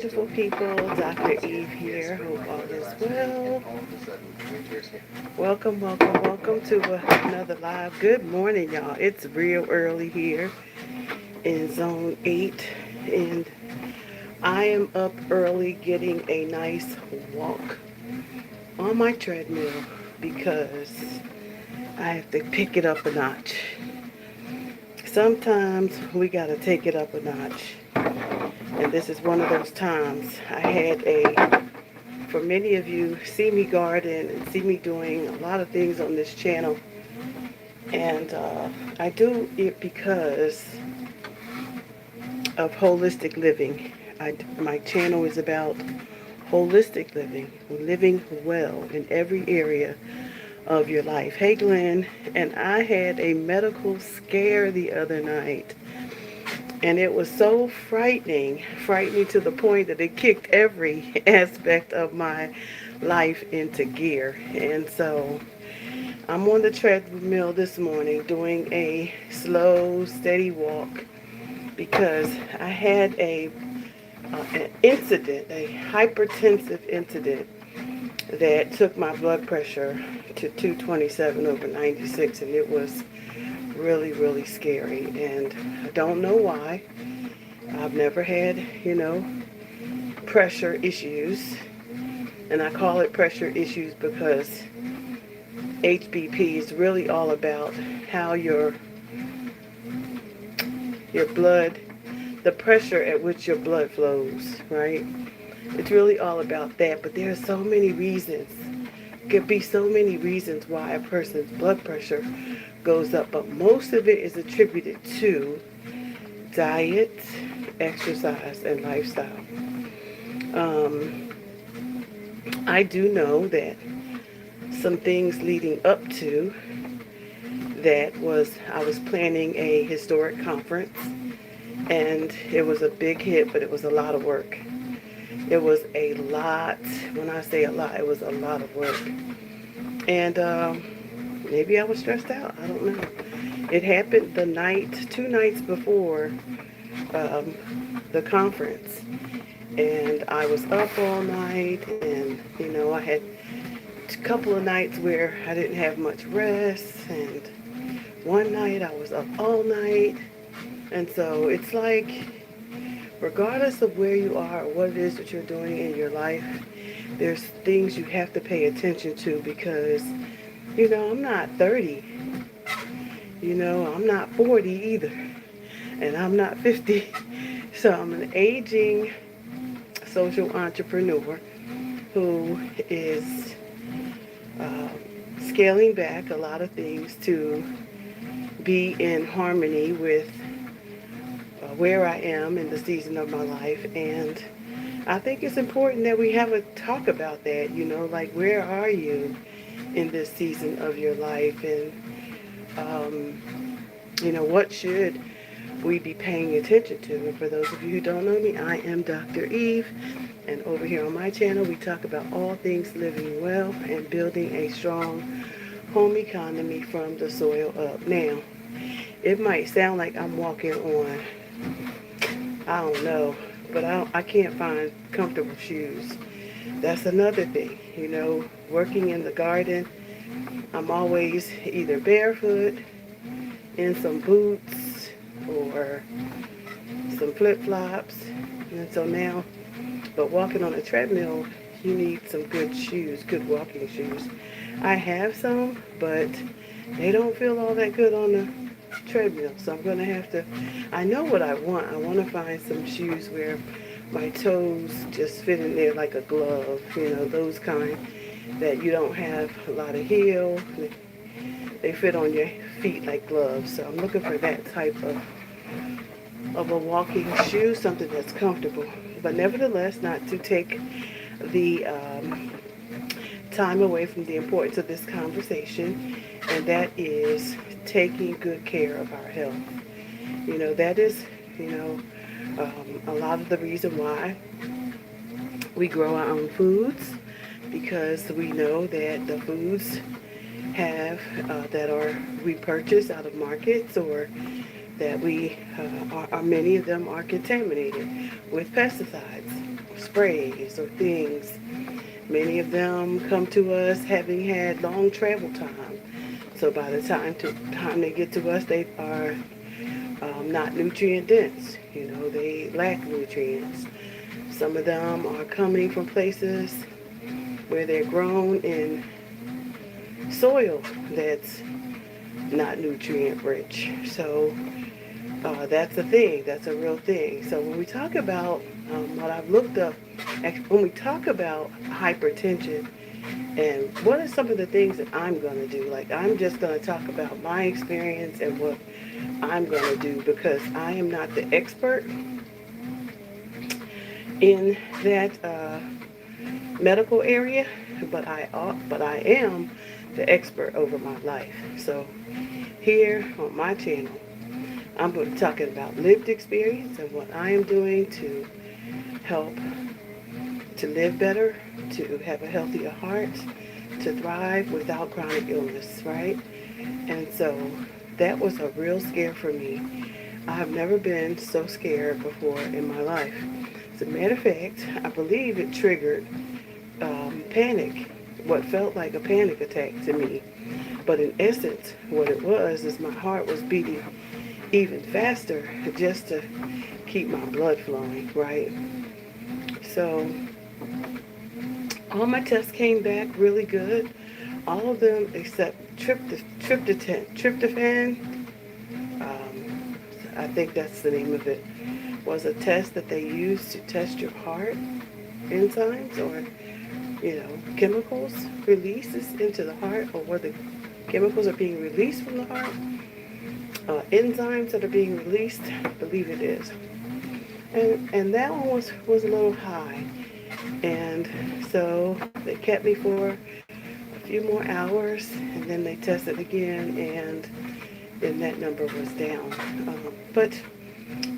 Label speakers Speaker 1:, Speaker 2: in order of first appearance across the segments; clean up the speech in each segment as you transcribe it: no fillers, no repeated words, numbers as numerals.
Speaker 1: Beautiful people, Dr. Eve here. Hope all is well. Welcome to another live. Good morning, y'all. It's real early here in Zone 8, and I am up early getting a nice walk on my treadmill because I have to pick it up a notch. Sometimes we got to take it up a notch, and this is one of those times. For many of you, see me garden and see me doing a lot of things on this channel. And I do it because of holistic living. My channel is about holistic living well in every area of your life. Hey Glenn, and I had a medical scare the other night. And it was so frightening to the point that it kicked every aspect of my life into gear. And so I'm on the treadmill this morning doing a slow, steady walk because I had an incident, a hypertensive incident that took my blood pressure to 227 over 96, and it was really scary. And I don't know why. I've never had, pressure issues. And I call it pressure issues because HBP is really all about how your blood, the pressure at which your blood flows, right? It's really all about that. But there are so many reasons. Could be so many reasons why a person's blood pressure goes up, but most of it is attributed to diet, exercise, and lifestyle. I do know that some things leading up to I was planning a historic conference, and it was a big hit, but it was a lot of work. It was a lot. When I say a lot, it was a lot of work. And maybe I was stressed out. I don't know. It happened two nights before the conference. And I was up all night, and, I had a couple of nights where I didn't have much rest. And one night I was up all night. And so it's like, regardless of where you are or what it is that you're doing in your life, there's things you have to pay attention to because, I'm not 30. I'm not 40 either. And I'm not 50. So I'm an aging social entrepreneur who is scaling back a lot of things to be in harmony with where I am in the season of my life. And I think it's important that we have a talk about that, like where are you in this season of your life, and what should we be paying attention to. And for those of you who don't know me, I am Dr. Eve, and over here on my channel we talk about all things living well and building a strong home economy from the soil up. Now, it might sound like I'm walking on, I don't know, but I can't find comfortable shoes. That's another thing, working in the garden. I'm always either barefoot, in some boots, or some flip-flops. And so now, but walking on a treadmill, you need some good shoes, good walking shoes. I have some, but they don't feel all that good on the treadmill. So I'm going to have to, I know what I want. I want to find some shoes where my toes just fit in there like a glove, those kind that you don't have a lot of heel. They fit on your feet like gloves. So I'm looking for that type of a walking shoe, something that's comfortable. But nevertheless, not to take the time away from the importance of this conversation, and that is taking good care of our health. That is, a lot of the reason why we grow our own foods, because we know that the foods we purchase out of markets, or that many of them are contaminated with pesticides. sprays or things. Many of them come to us having had long travel time. So by the time they get to us, they are not nutrient dense. They lack nutrients. Some of them are coming from places where they're grown in soil that's not nutrient rich. So that's a thing. That's a real thing. So when we talk about what I've looked up, when we talk about hypertension, and what are some of the things that I'm going to do? Like, I'm just going to talk about my experience and what I'm going to do, because I am not the expert in that medical area, but I am the expert over my life. So here on my channel, I'm going to be talking about lived experience and what I am doing to help to live better, to have a healthier heart, to thrive without chronic illness, right? And so that was a real scare for me. I have never been so scared before in my life. As a matter of fact, I believe it triggered panic, what felt like a panic attack to me. But in essence, what it was is my heart was beating even faster just to keep my blood flowing, right? So all my tests came back really good. All of them except tryptophan, I think that's the name of it, was a test that they use to test your heart enzymes or, chemicals releases into the heart, or whether chemicals are being released from the heart, enzymes that are being released, I believe it is. And that one was a little high. And so they kept me for a few more hours, and then they tested again, and then that number was down. But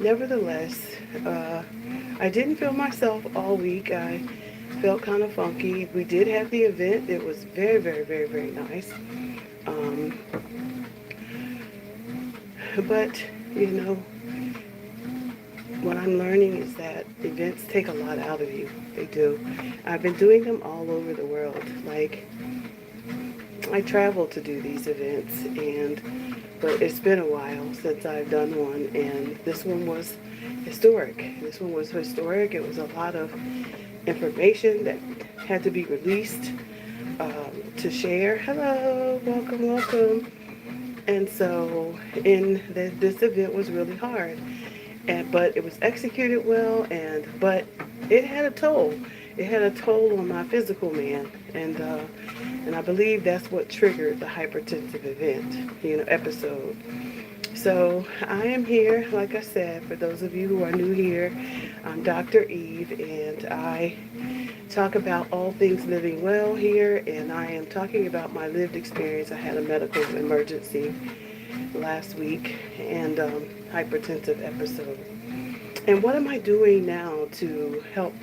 Speaker 1: nevertheless, I didn't feel myself all week. I felt kind of funky. We did have the event. It was very, very, very, very nice. But, what I'm learning is that events take a lot out of you. They do. I've been doing them all over the world. Like, I travel to do these events, but it's been a while since I've done one, and this one was historic. It was a lot of information that had to be released to share. Hello, welcome. And so this event was really hard. But it was executed well, but it had a toll. It had a toll on my physical man, and I believe that's what triggered the hypertensive event, episode. So I am here, like I said, for those of you who are new here, I'm Dr. Eve, and I talk about all things living well here, and I am talking about my lived experience. I had a medical emergency last week, and hypertensive episode. And what am I doing now to help,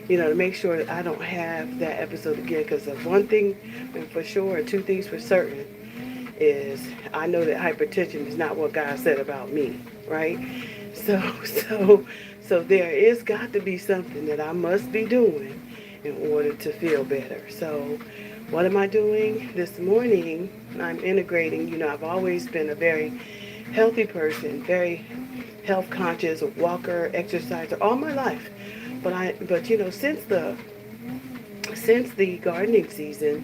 Speaker 1: to make sure that I don't have that episode again? Because one thing for sure, two things for certain, is I know that hypertension is not what God said about me, right? So there is got to be something that I must be doing in order to feel better. So what am I doing? This morning, I'm integrating, I've always been a very healthy person, very health conscious, a walker, exerciser all my life. But since the gardening season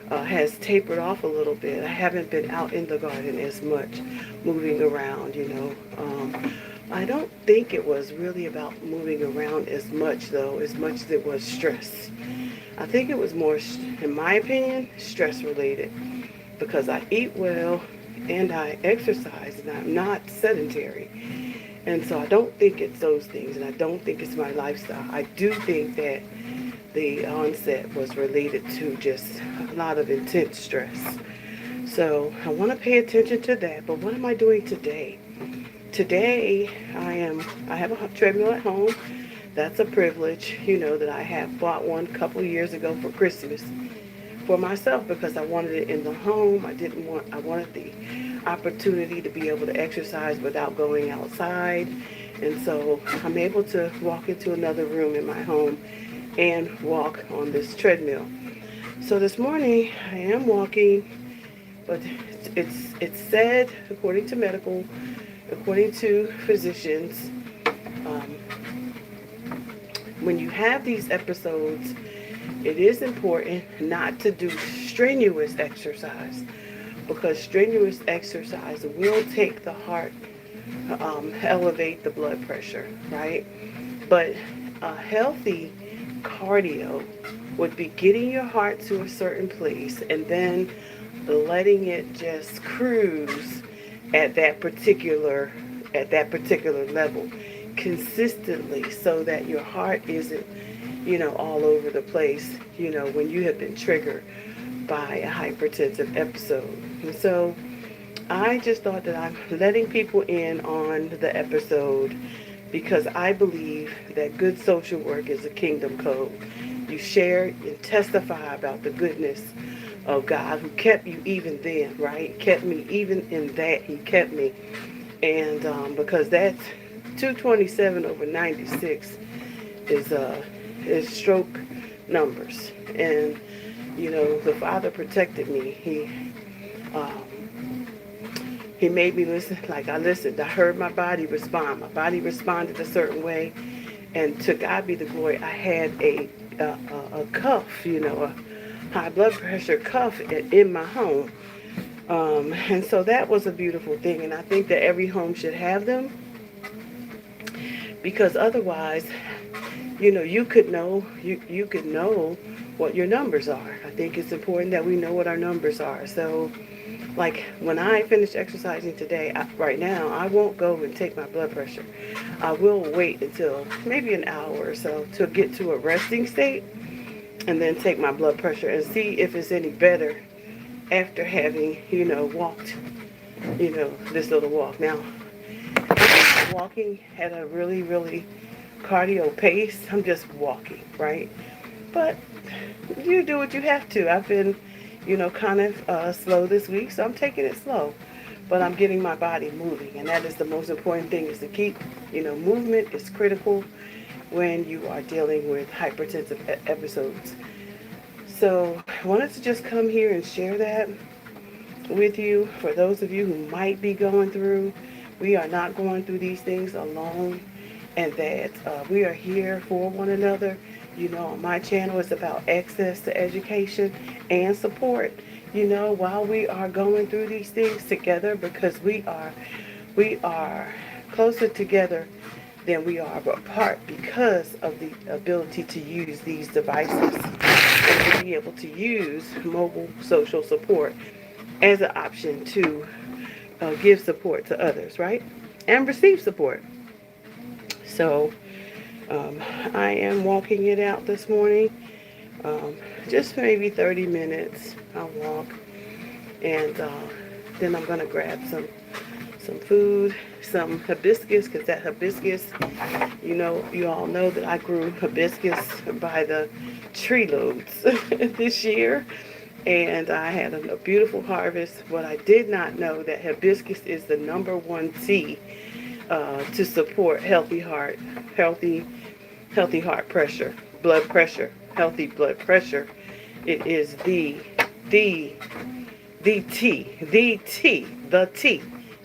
Speaker 1: has tapered off a little bit, I haven't been out in the garden as much, moving around, I don't think it was really about moving around as much as it was stress. I think it was more, in my opinion, stress related, because I eat well and I exercise and I'm not sedentary. And so I don't think it's those things, and I don't think it's my lifestyle. I do think that the onset was related to just a lot of intense stress. So I want to pay attention to that. But what am I doing today? Today I have a treadmill at home. That's a privilege, that I have bought one a couple of years ago for Christmas for myself, because I wanted it in the home. I wanted the opportunity to be able to exercise without going outside. And so I'm able to walk into another room in my home and walk on this treadmill. So this morning I am walking, but it's said, according to physicians, um, when you have these episodes, it is important not to do strenuous exercise, because strenuous exercise will take the heart, elevate the blood pressure, right? But a healthy cardio would be getting your heart to a certain place and then letting it just cruise at that particular level consistently, so that your heart isn't, all over the place, when you have been triggered by a hypertensive episode. And so I just thought that I'm letting people in on the episode, because I believe that good social work is a kingdom code. You share and testify about the goodness of God, who kept you even then, right? Kept me even in that. He kept me. And because that's 227 over 96 is stroke numbers. And, the Father protected me. He made me listen. Like, I listened. I heard my body respond. My body responded a certain way. And to God be the glory, I had a cuff, a high blood pressure cuff in my home. And so that was a beautiful thing. And I think that every home should have them, because otherwise, you could know what your numbers are. I think it's important that we know what our numbers are. So, like, when I finish exercising today, right now, I won't go and take my blood pressure. I will wait until maybe an hour or so to get to a resting state, and then take my blood pressure and see if it's any better after having, walked, this little walk. Now, I'm walking at a really, really cardio pace. I'm just walking, right? But you do what you have to. I've been, kind of slow this week, so I'm taking it slow. But I'm getting my body moving, and that is the most important thing, is to keep, movement is critical when you are dealing with hypertensive episodes. So I wanted to just come here and share that with you. For those of you who might be going through, we are not going through these things alone, and that we are here for one another. On my channel, it's about access to education and support, while we are going through these things together, because we are closer together than we are apart, because of the ability to use these devices and to be able to use mobile social support as an option to give support to others, right? And receive support. So I am walking it out this morning. Just maybe 30 minutes I'll walk. And then I'm going to grab some food, some hibiscus, because that hibiscus, you all know that I grew hibiscus by the tree loads this year. And I had a beautiful harvest. What I did not know, that hibiscus is the #1 tea to support healthy heart pressure, blood pressure, healthy blood pressure. It is the tea,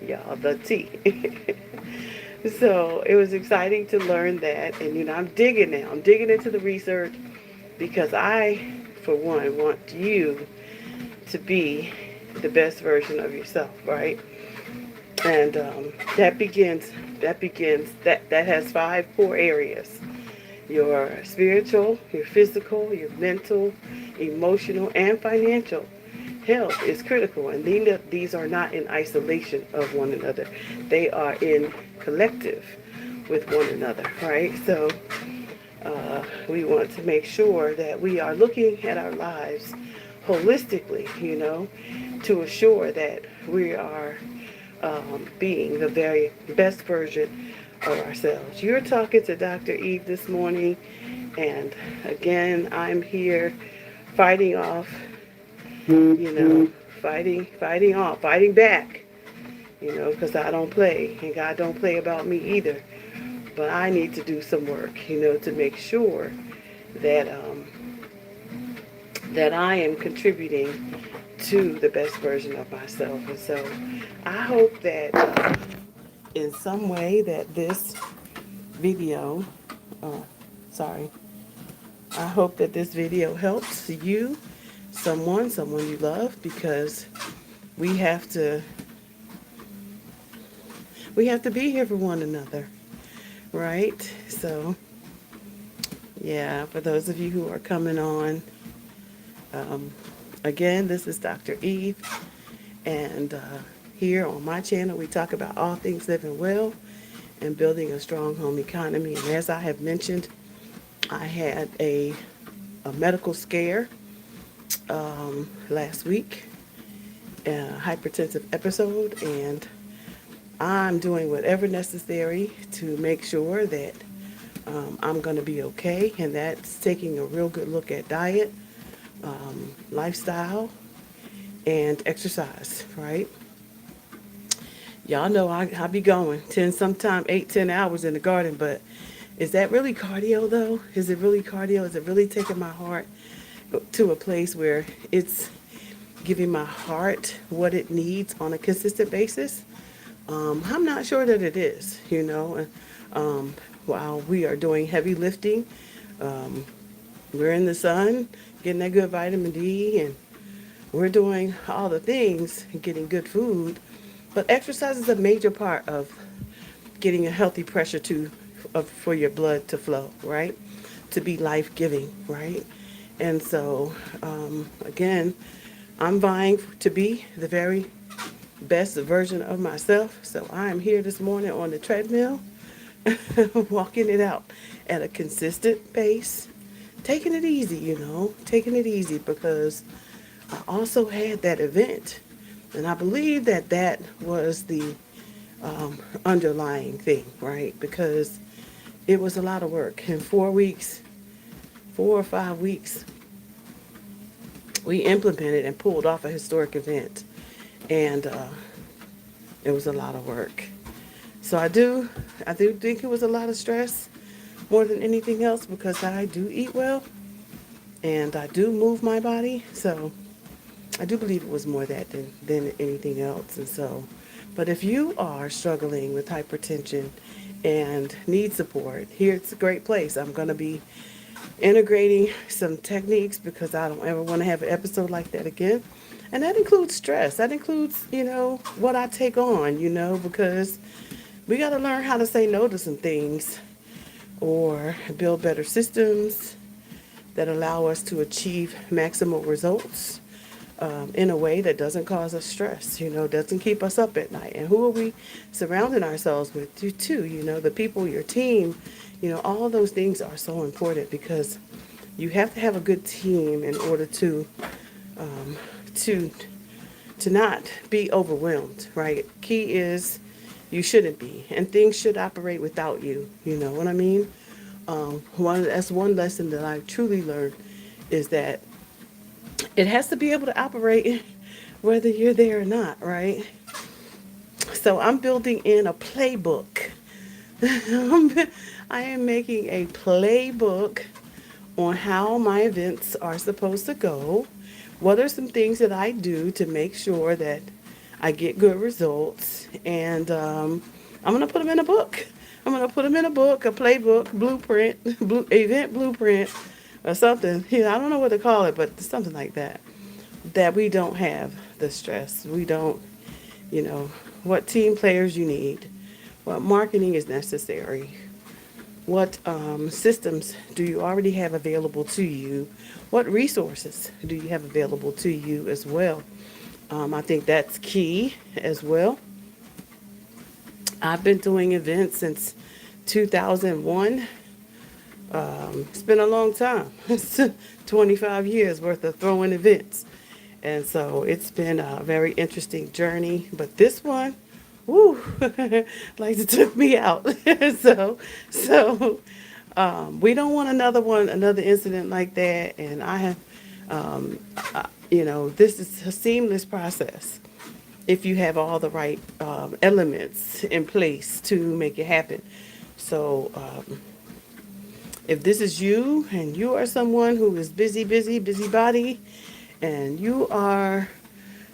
Speaker 1: y'all, the tea. So it was exciting to learn that, and I'm digging now. I'm digging into the research, because I, for one, want you to be the best version of yourself, right? And that has 5 core areas: your spiritual, your physical, your mental, emotional, and financial health is critical. And these are not in isolation of one another. They are in collective with one another, right? So we want to make sure that we are looking at our lives holistically, to assure that we are being the very best version of ourselves. You're talking to Dr. Eve this morning, and again, I'm here fighting off, fighting back, because I don't play, and God don't play about me either. but I need to do some work, to make sure that that I am contributing to the best version of myself. And so I hope that in some way that this video, uh, sorry, I hope that this video helps you, someone you love, because we have to we have to be here for one another, right? So yeah, for those of you who are coming on, um, again, this is Dr. Eve, and here on my channel we talk about all things living well and building a strong home economy. And as I have mentioned, I had a medical scare last week, a hypertensive episode, and I'm doing whatever necessary to make sure that I'm going to be okay, and that's taking a real good look at diet, lifestyle, and exercise, right? Y'all know I be going 10, sometime 8, 10 hours in the garden, but is that really cardio though? Is it really cardio? Is it really taking my heart to a place where it's giving my heart what it needs on a consistent basis? I'm not sure that it is, while we are doing heavy lifting, um, we're in the sun, getting that good vitamin D, and we're doing all the things, getting good food. But exercise is a major part of getting a healthy pressure for your blood to flow, right? To be life-giving, right? And so, again, I'm vying to be the very best version of myself. So I am here this morning on the treadmill, walking it out at a consistent pace, taking it easy, taking it easy, because I also had that event, and I believe that that was the underlying thing, right? Because it was a lot of work. In 4 weeks, 4 or 5 weeks, we implemented and pulled off a historic event, and it was a lot of work. So I do think it was a lot of stress more than anything else, because I do eat well and I do move my body. So I do believe it was more that than anything else. And so, but if you are struggling with hypertension and need support, here's a great place. I'm going to be integrating some techniques, because I don't ever want to have an episode like that again. And that includes stress. That includes, what I take on, because we got to learn how to say no to some things, or build better systems that allow us to achieve maximal results in a way that doesn't cause us stress, doesn't keep us up at night. And who are we surrounding ourselves with too? The people, your team, all of those things are so important, because you have to have a good team in order to um, to not be overwhelmed, right? Key is you shouldn't be, and things should operate without you. You know what I mean? That's one lesson that I truly learned, is that it has to be able to operate whether you're there or not, right? So I'm building in a playbook. I am making a playbook on how my events are supposed to go. What are some things that I do to make sure that I get good results? And I'm going to put them in a book. I'm going to put them in a book, a playbook, blueprint, event blueprint, or something. I don't know what to call it, but something like that. That we don't have the stress. We don't, what team players you need, what marketing is necessary, what systems do you already have available to you, what resources do you have available to you as well. I think that's key as well. I've been doing events since 2001. It's been a long time. It's 25 years worth of throwing events. And so it's been a very interesting journey. But this one, woo, like it took me out. so we don't want another incident like that. And I have, this is a seamless process if you have all the right elements in place to make it happen. So if this is you and you are someone who is busybody, and you are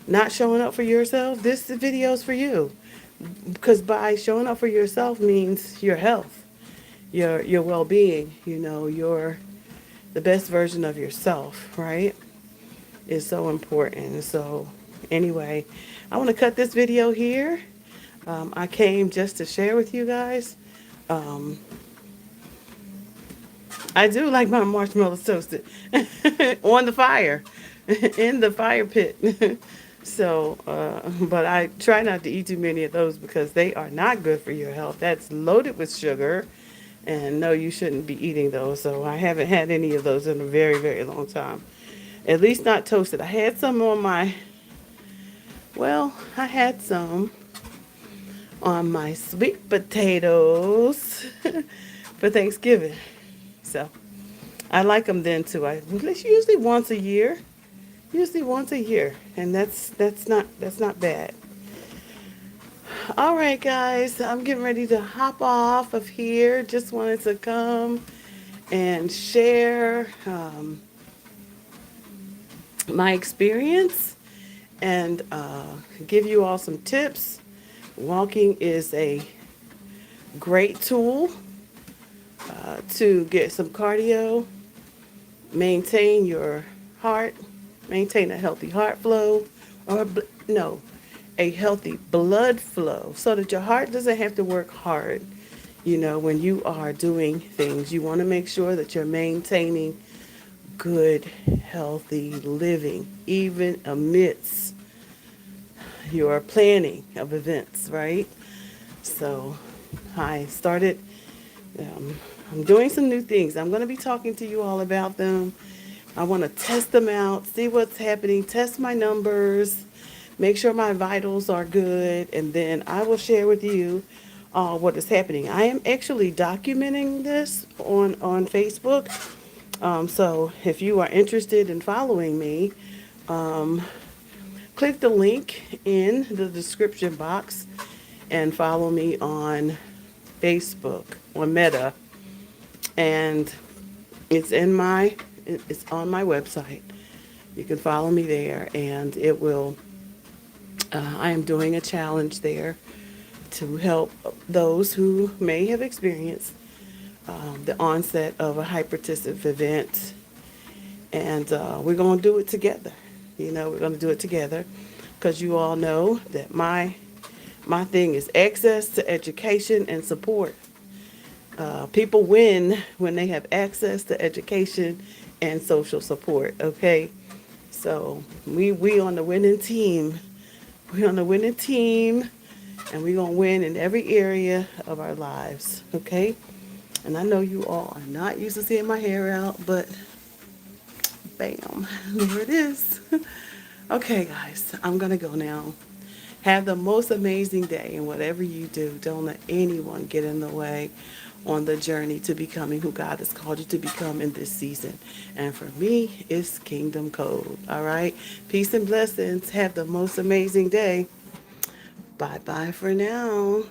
Speaker 1: not showing up for yourself, this video is for you. Because by showing up for yourself means your health, your well-being, your the best version of yourself, right? Is so important. So anyway, I want to cut this video here. I came just to share with you guys. Um, I do like my marshmallows toasted on the fire, in the fire pit. So, but I try not to eat too many of those because they are not good for your health. That's loaded with sugar, and no, you shouldn't be eating those. So I haven't had any of those in a very long time. At least not toasted. I had some on my, well, I had some on my sweet potatoes for Thanksgiving. So I like them then too. It's usually once a year. Usually once a year, and that's not bad. All right, guys, I'm getting ready to hop off of here. Just wanted to come and share my experience and give you all some tips. Walking is a great tool to get some cardio, maintain your heart, maintain a healthy heart flow, or no, a healthy blood flow, so that your heart doesn't have to work hard. When you are doing things, you want to make sure that you're maintaining good, healthy living, even amidst your planning of events, right? So I started, I'm doing some new things. I'm going to be talking to you all about them. I want to test them out, see what's happening, test my numbers, make sure my vitals are good, and then I will share with you what is happening. I am actually documenting this on Facebook. So if you are interested in following me, click the link in the description box and follow me on Facebook, on Meta. And it's on my website. You can follow me there, and it will, I am doing a challenge there to help those who may have experienced the onset of a hypertensive event. And we're going to do it together. We're going to do it together because you all know that my thing is access to education and support. People win when they have access to education and social support, okay? So we on the winning team. We're on the winning team, and we're going to win in every area of our lives, okay? And I know you all are not used to seeing my hair out, but bam, there it is. Okay, guys, I'm going to go now. Have the most amazing day, and whatever you do, don't let anyone get in the way on the journey to becoming who God has called you to become in this season. And for me, it's Kingdom Code. All right? Peace and blessings. Have the most amazing day. Bye-bye for now.